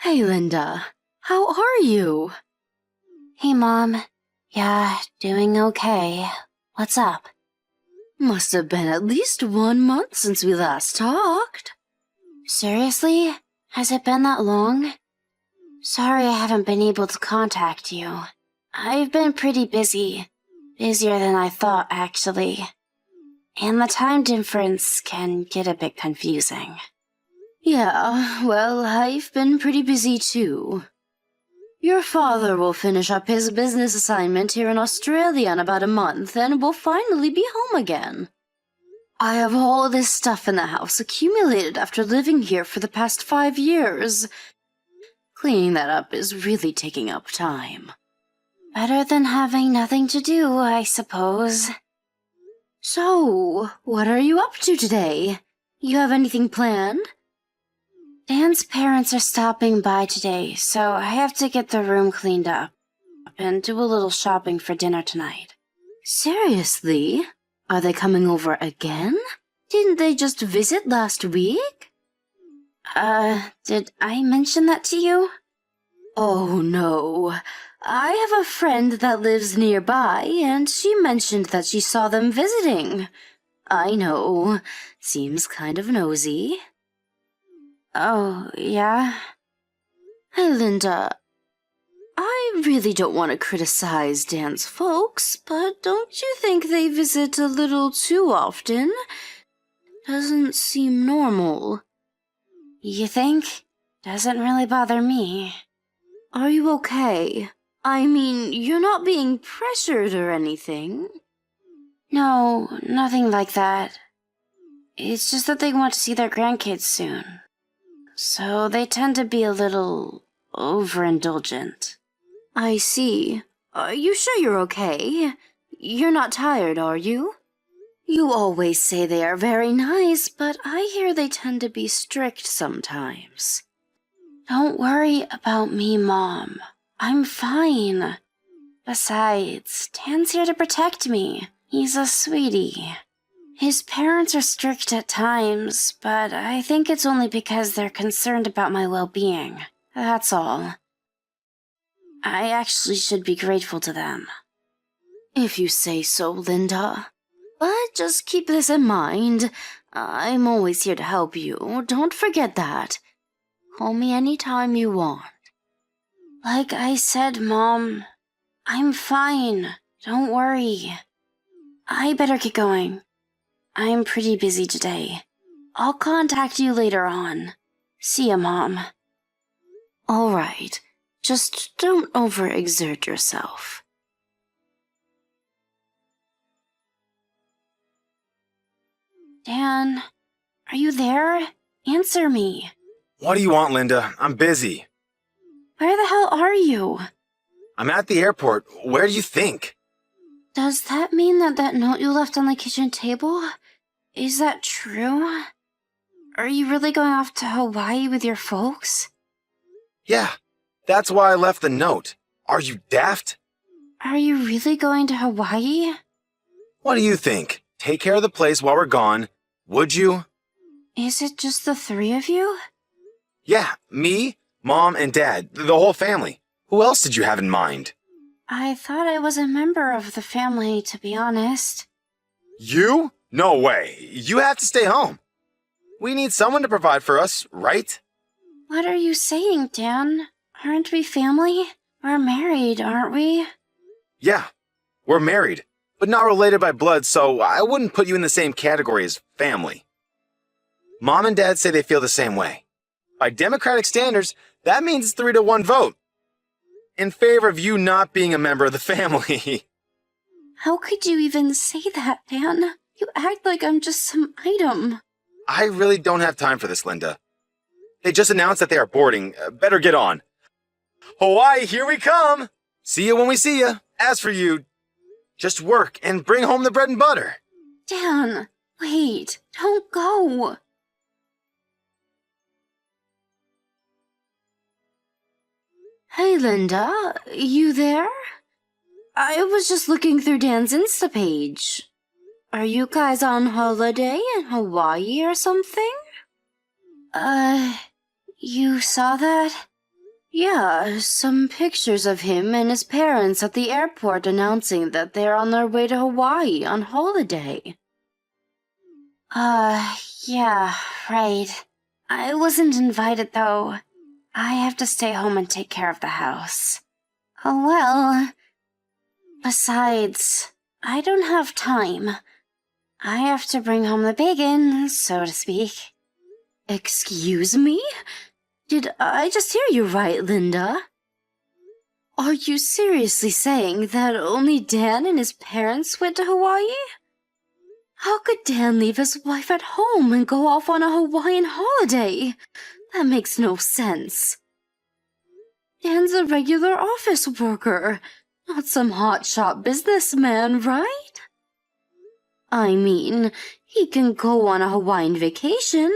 Hey, Linda. How are you? Hey, Mom. Yeah, doing okay. What's up? Must have been at least 1 month since we last talked. Seriously? Has it been that long? Sorry I haven't been able to contact you. I've been pretty busy. Busier than I thought, actually. And the time difference can get a bit confusing. Yeah, well, I've been pretty busy too. Your father will finish up his business assignment here in Australia in about a month and will finally be home again. I have all this stuff in the house accumulated after living here for the past 5 years. Cleaning that up is really taking up time. Better than having nothing to do, I suppose. So, what are you up to today? You have anything planned? Dan's parents are stopping by today, so I have to get the room cleaned up and do a little shopping for dinner tonight. Seriously? Are they coming over again? Didn't they just visit last week? Did I mention that to you? Oh, no. I have a friend that lives nearby, and she mentioned that she saw them visiting. I know. Seems kind of nosy. Oh, yeah? Hey, Linda. I really don't want to criticize Dan's folks, but don't you think they visit a little too often? Doesn't seem normal. You think? Doesn't really bother me. Are you okay? I mean, you're not being pressured or anything. No, nothing like that. It's just that they want to see their grandkids soon. So they tend to be a little overindulgent. I see. Are you sure you're okay? You're not tired, are you? You always say they are very nice, but I hear they tend to be strict sometimes. Don't worry about me, Mom. I'm fine. Besides, Dan's here to protect me. He's a sweetie. His parents are strict at times, but I think it's only because they're concerned about my well-being. That's all. I actually should be grateful to them. If you say so, Linda. But just keep this in mind. I'm always here to help you. Don't forget that. Call me anytime you want. Like I said, Mom, I'm fine. Don't worry. I better get going. I'm pretty busy today. I'll contact you later on. See ya, Mom. All right. Just don't overexert yourself. Dan, are you there? Answer me. What do you want, Linda? I'm busy. Where the hell are you? I'm at the airport. Where do you think? Does that mean that note you left on the kitchen table? Is that true? Are you really going off to Hawaii with your folks? Yeah, that's why I left the note. Are you daft? Are you really going to Hawaii? What do you think? Take care of the place while we're gone, would you? Is it just the three of you? Yeah, me, Mom, and Dad, the whole family. Who else did you have in mind? I thought I was a member of the family, to be honest. You? No way. You have to stay home. We need someone to provide for us, right? What are you saying, Dan? Aren't we family? We're married, aren't we? Yeah, we're married, but not related by blood, so I wouldn't put you in the same category as family. Mom and Dad say they feel the same way. By democratic standards, that means it's 3-1 vote. In favor of you not being a member of the family. How could you even say that, Dan? You act like I'm just some item. I really don't have time for this, Linda. They just announced that they are boarding. Better get on. Hawaii, here we come! See you when we see you. As for you, just work and bring home the bread and butter. Dan, wait, don't go. Hey, Linda, you there? I was just looking through Dan's Insta page. Are you guys on holiday in Hawaii or something? You saw that? Yeah, some pictures of him and his parents at the airport announcing that they're on their way to Hawaii on holiday. Yeah, right. I wasn't invited, though. I have to stay home and take care of the house. Oh, well. Besides, I don't have time. I have to bring home the bacon, so to speak. Excuse me? Did I just hear you right, Linda? Are you seriously saying that only Dan and his parents went to Hawaii? How could Dan leave his wife at home and go off on a Hawaiian holiday? That makes no sense. Dan's a regular office worker, not some hotshot businessman, right? I mean, he can go on a Hawaiian vacation,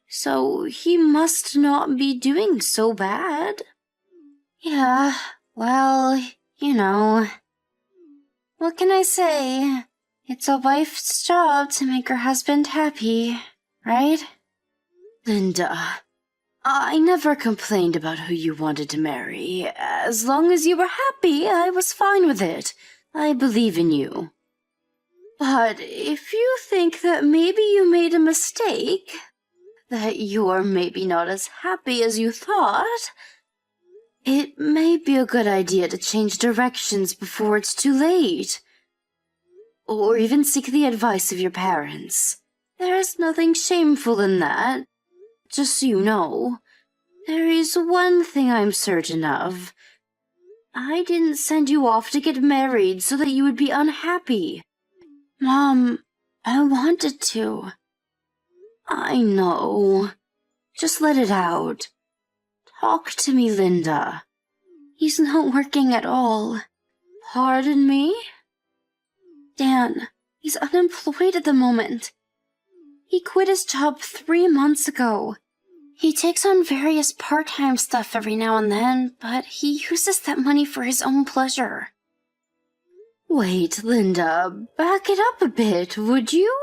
so he must not be doing so bad. Yeah, well, you know. What can I say? It's a wife's job to make her husband happy, right? Linda, I never complained about who you wanted to marry. As long as you were happy, I was fine with it. I believe in you. But if you think that maybe you made a mistake, that you're maybe not as happy as you thought, it may be a good idea to change directions before it's too late. Or even seek the advice of your parents. There's nothing shameful in that. Just so you know, there is one thing I'm certain of. I didn't send you off to get married so that you would be unhappy. Mom, I wanted to. I know. Just let it out. Talk to me, Linda. He's not working at all. Pardon me? Dan, he's unemployed at the moment. He quit his job 3 months ago. He takes on various part-time stuff every now and then, but he uses that money for his own pleasure. Wait, Linda, back it up a bit, would you?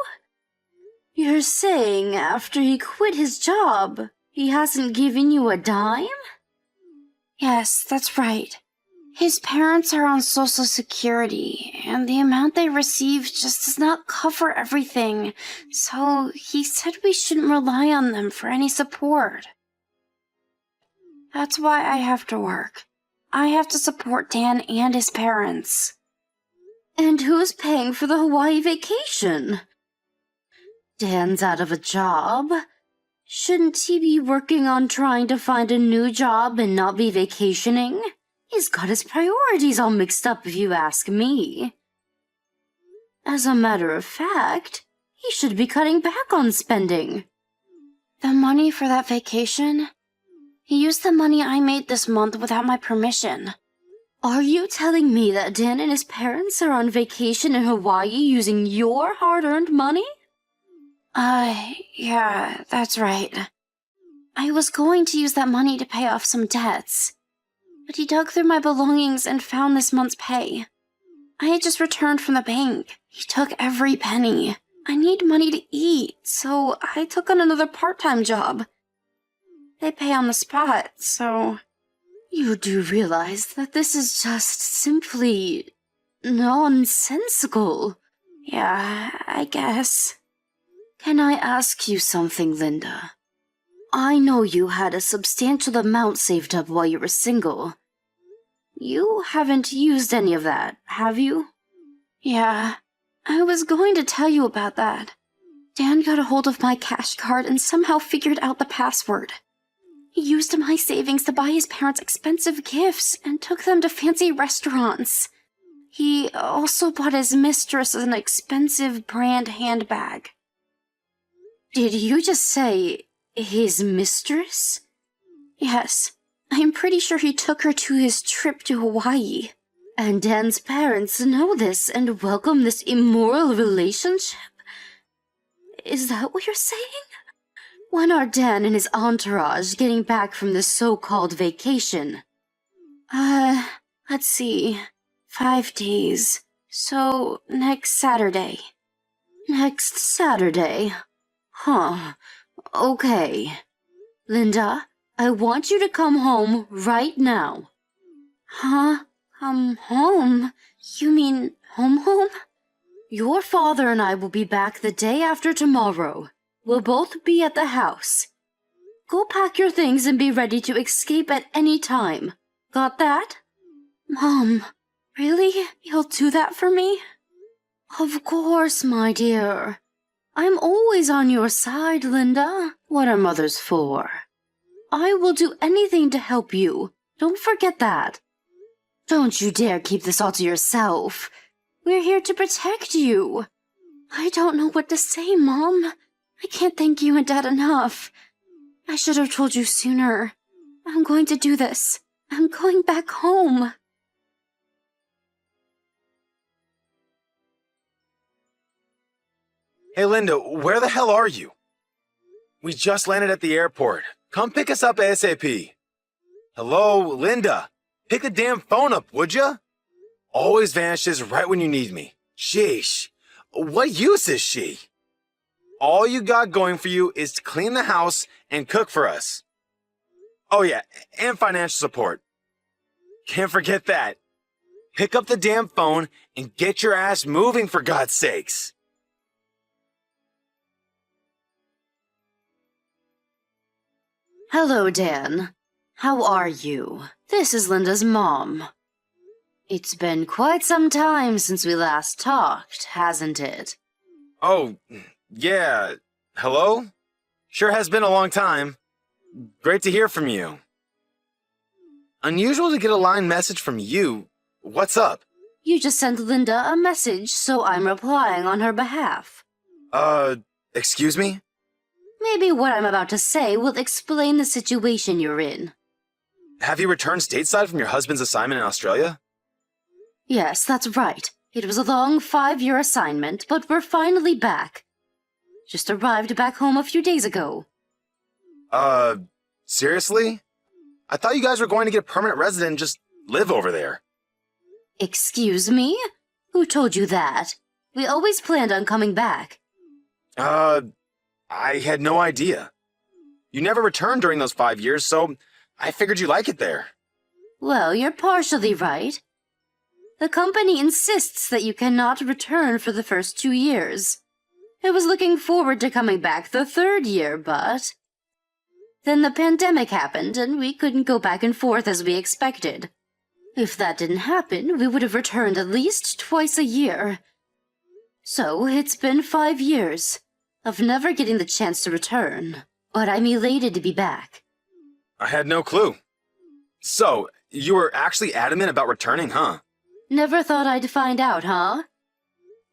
You're saying after he quit his job, he hasn't given you a dime? Yes, that's right. His parents are on Social Security, and the amount they receive just does not cover everything, so he said we shouldn't rely on them for any support. That's why I have to work. I have to support Dan and his parents. And who's paying for the Hawaii vacation? Dan's out of a job. Shouldn't he be working on trying to find a new job and not be vacationing? He's got his priorities all mixed up if you ask me. As a matter of fact, he should be cutting back on spending. The money for that vacation? He used the money I made this month without my permission. Are you telling me that Dan and his parents are on vacation in Hawaii using your hard-earned money? Yeah, that's right. I was going to use that money to pay off some debts, but he dug through my belongings and found this month's pay. I had just returned from the bank. He took every penny. I need money to eat, so I took on another part-time job. They pay on the spot, so... You do realize that this is just simply nonsensical. Yeah, I guess. Can I ask you something, Linda? I know you had a substantial amount saved up while you were single. You haven't used any of that, have you? Yeah, I was going to tell you about that. Dan got a hold of my cash card and somehow figured out the password. He used my savings to buy his parents expensive gifts and took them to fancy restaurants. He also bought his mistress an expensive brand handbag. Did you just say his mistress? Yes, I'm pretty sure he took her to his trip to Hawaii. And Dan's parents know this and welcome this immoral relationship? Is that what you're saying? When are Dan and his entourage getting back from this so-called vacation? Let's see. 5 days. So, next Saturday. Next Saturday? Huh. Okay. Linda, I want you to come home right now. Huh? Come home? You mean home? Your father and I will be back the day after tomorrow. We'll both be at the house. Go pack your things and be ready to escape at any time. Got that? Mom, really? You'll do that for me? Of course, my dear. I'm always on your side, Linda. What are mothers for? I will do anything to help you. Don't forget that. Don't you dare keep this all to yourself. We're here to protect you. I don't know what to say, Mom. I can't thank you and Dad enough. I should have told you sooner. I'm going to do this. I'm going back home. Hey, Linda, where the hell are you? We just landed at the airport. Come pick us up ASAP. Hello, Linda. Pick the damn phone up, would ya? Always vanishes right when you need me. Sheesh. What use is she? All you got going for you is to clean the house and cook for us. Oh yeah, and financial support. Can't forget that. Pick up the damn phone and get your ass moving, for God's sakes. Hello, Dan. How are you? This is Linda's mom. It's been quite some time since we last talked, hasn't it? Oh, yeah. Hello? Sure has been a long time. Great to hear from you. Unusual to get a line message from you. What's up? You just sent Linda a message, so I'm replying on her behalf. Excuse me? Maybe what I'm about to say will explain the situation you're in. Have you returned stateside from your husband's assignment in Australia? Yes, that's right. It was a long 5-year assignment, but we're finally back. Just arrived back home a few days ago. Seriously? I thought you guys were going to get a permanent resident and just live over there. Excuse me? Who told you that? We always planned on coming back. I had no idea. You never returned during those 5 years, so I figured you like it there. Well, you're partially right. The company insists that you cannot return for the first 2 years. I was looking forward to coming back the 3rd year, but... Then the pandemic happened, and we couldn't go back and forth as we expected. If that didn't happen, we would have returned at least twice a year. So, it's been 5 years of never getting the chance to return, but I'm elated to be back. I had no clue. So, you were actually adamant about returning, huh? Never thought I'd find out, huh?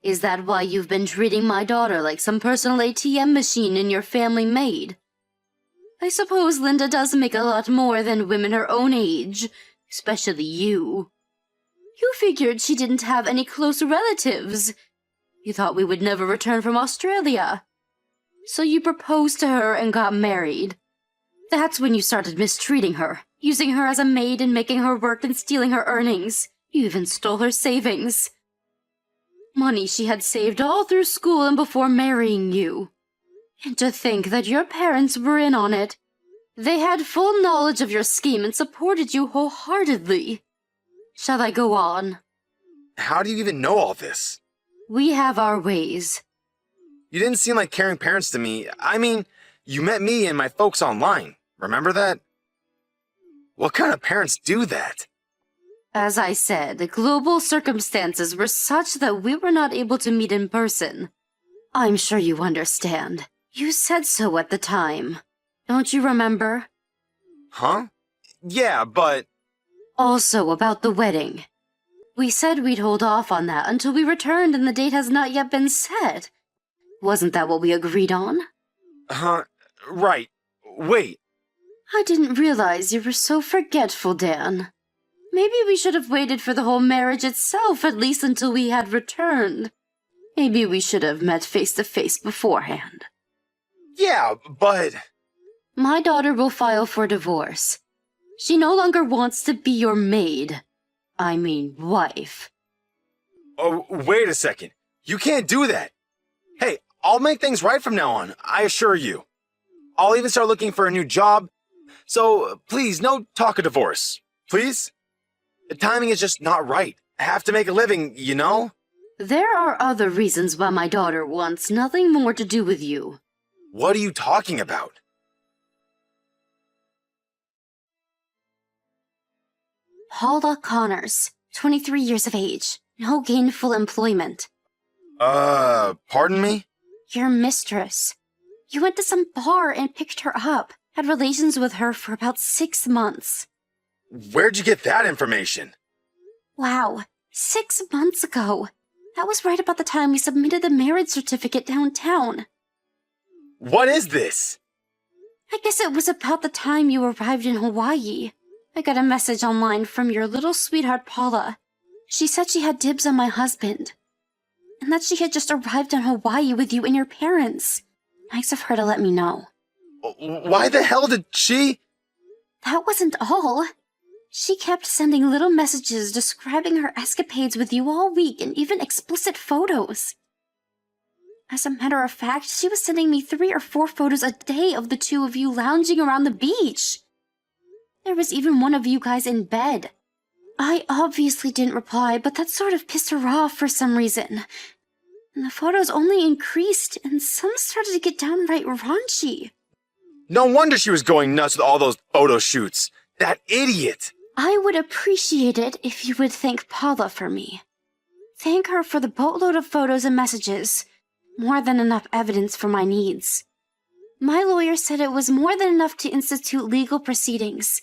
Is that why you've been treating my daughter like some personal ATM machine in your family maid? I suppose Linda does make a lot more than women her own age, especially you. You figured she didn't have any close relatives. You thought we would never return from Australia. So you proposed to her and got married. That's when you started mistreating her, using her as a maid and making her work and stealing her earnings. You even stole her savings. Money she had saved all through school and before marrying you. And to think that your parents were in on it. They had full knowledge of your scheme and supported you wholeheartedly. Shall I go on? How do you even know all this? We have our ways. You didn't seem like caring parents to me. I mean, you met me and my folks online. Remember that? What kind of parents do that? As I said, the global circumstances were such that we were not able to meet in person. I'm sure you understand. You said so at the time. Don't you remember? Huh? Yeah, but... Also about the wedding. We said we'd hold off on that until we returned and the date has not yet been set. Wasn't that what we agreed on? Right. Wait. I didn't realize you were so forgetful, Dan. Maybe we should have waited for the whole marriage itself, at least until we had returned. Maybe we should have met face to face beforehand. Yeah, but... My daughter will file for divorce. She no longer wants to be your maid. I mean, wife. Oh, wait a second. You can't do that. Hey, I'll make things right from now on, I assure you. I'll even start looking for a new job, So, please, no talk of divorce. Please? The timing is just not right. I have to make a living, you know? There are other reasons why my daughter wants nothing more to do with you. What are you talking about? Paula Connors, 23 years of age, no gainful employment. Pardon me? Your mistress. You went to some bar and picked her up, had relations with her for about 6 months. Where'd you get that information? Wow, 6 months ago. That was right about the time we submitted the marriage certificate downtown. What is this? I guess it was about the time you arrived in Hawaii. I got a message online from your little sweetheart Paula. She said she had dibs on my husband, and that she had just arrived in Hawaii with you and your parents. Nice of her to let me know. Why the hell did she? That wasn't all. She kept sending little messages describing her escapades with you all week and even explicit photos. As a matter of fact, she was sending me 3 or 4 photos a day of the two of you lounging around the beach. There was even one of you guys in bed. I obviously didn't reply, but that sort of pissed her off for some reason. And the photos only increased, and some started to get downright raunchy. No wonder she was going nuts with all those photo shoots. That idiot! I would appreciate it if you would thank Paula for me. Thank her for the boatload of photos and messages. More than enough evidence for my needs. My lawyer said it was more than enough to institute legal proceedings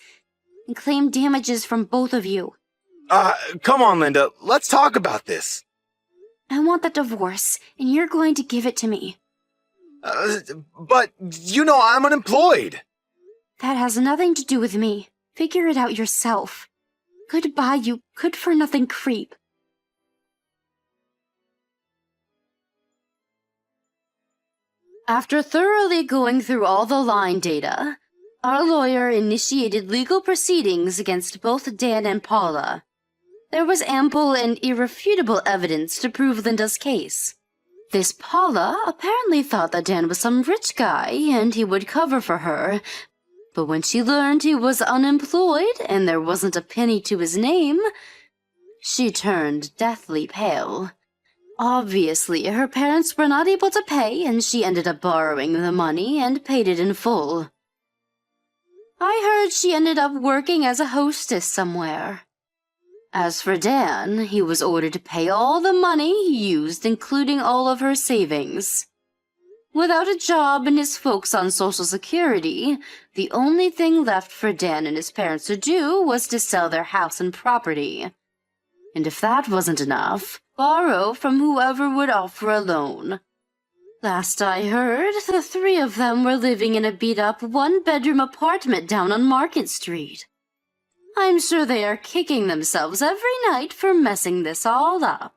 and claim damages from both of you. Come on, Linda. Let's talk about this. I want that divorce, and you're going to give it to me. But, you know, I'm unemployed. That has nothing to do with me. Figure it out yourself. Goodbye, you good-for-nothing creep. After thoroughly going through all the line data, our lawyer initiated legal proceedings against both Dan and Paula. There was ample and irrefutable evidence to prove Linda's case. This Paula apparently thought that Dan was some rich guy and he would cover for her, but when she learned he was unemployed and there wasn't a penny to his name, she turned deathly pale. Obviously, her parents were not able to pay, and she ended up borrowing the money and paid it in full. I heard she ended up working as a hostess somewhere. As for Dan, he was ordered to pay all the money he used, including all of her savings. Without a job and his folks on Social Security, the only thing left for Dan and his parents to do was to sell their house and property. And if that wasn't enough, borrow from whoever would offer a loan. Last I heard, the 3 of them were living in a beat-up 1-bedroom apartment down on Market Street. I'm sure they are kicking themselves every night for messing this all up.